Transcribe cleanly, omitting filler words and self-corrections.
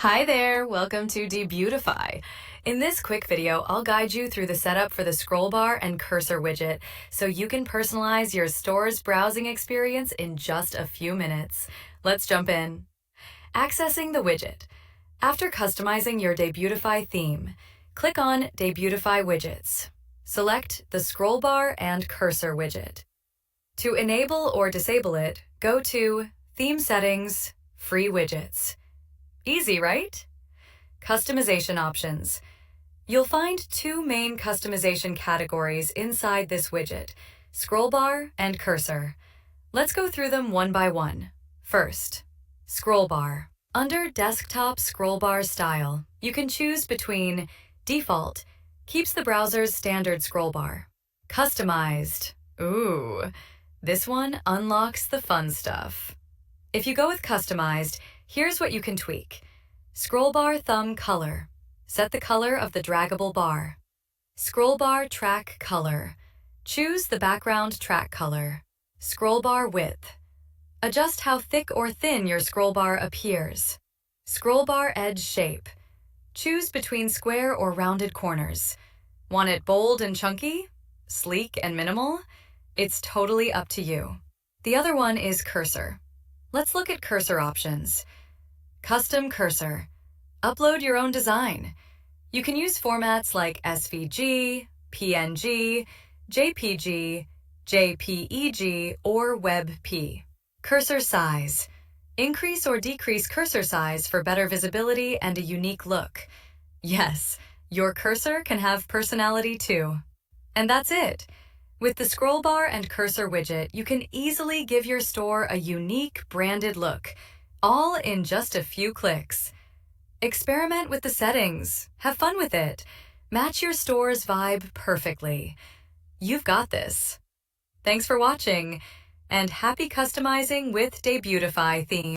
Hi there, welcome to Debutify. In this quick video, I'll guide you through the setup for the Scrollbar and Cursor widget so you can personalize your store's browsing experience in just a few minutes. Let's jump in. Accessing the widget. After customizing your Debutify theme, click on Debutify Widgets. Select the Scrollbar and Cursor widget. To enable or disable it, go to Theme Settings, Free Widgets. Easy, right? Customization options. You'll find two main customization categories inside this widget, Scrollbar and Cursor. Let's go through them one by one. First, Scrollbar. Under Desktop Scrollbar Style, you can choose between Default, keeps the browser's standard scrollbar. Customized. Ooh, this one unlocks the fun stuff. If you go with Customized, here's what you can tweak. Scrollbar thumb color. Set the color of the draggable bar. Scrollbar track color. Choose the background track color. Scrollbar width. Adjust how thick or thin your scrollbar appears. Scrollbar edge shape. Choose between square or rounded corners. Want it bold and chunky? Sleek and minimal? It's totally up to you. The other one is Cursor. Let's look at cursor options. Custom cursor. Upload your own design. You can use formats like SVG, PNG, JPG, JPEG, or WebP. Cursor size. Increase or decrease cursor size for better visibility and a unique look. Yes, your cursor can have personality too. And that's it. With the Scrollbar and Cursor widget, you can easily give your store a unique branded look, all in just a few clicks. Experiment with the settings. Have fun with it. Match your store's vibe perfectly. You've got this. Thanks for watching, and happy customizing with Debutify Theme.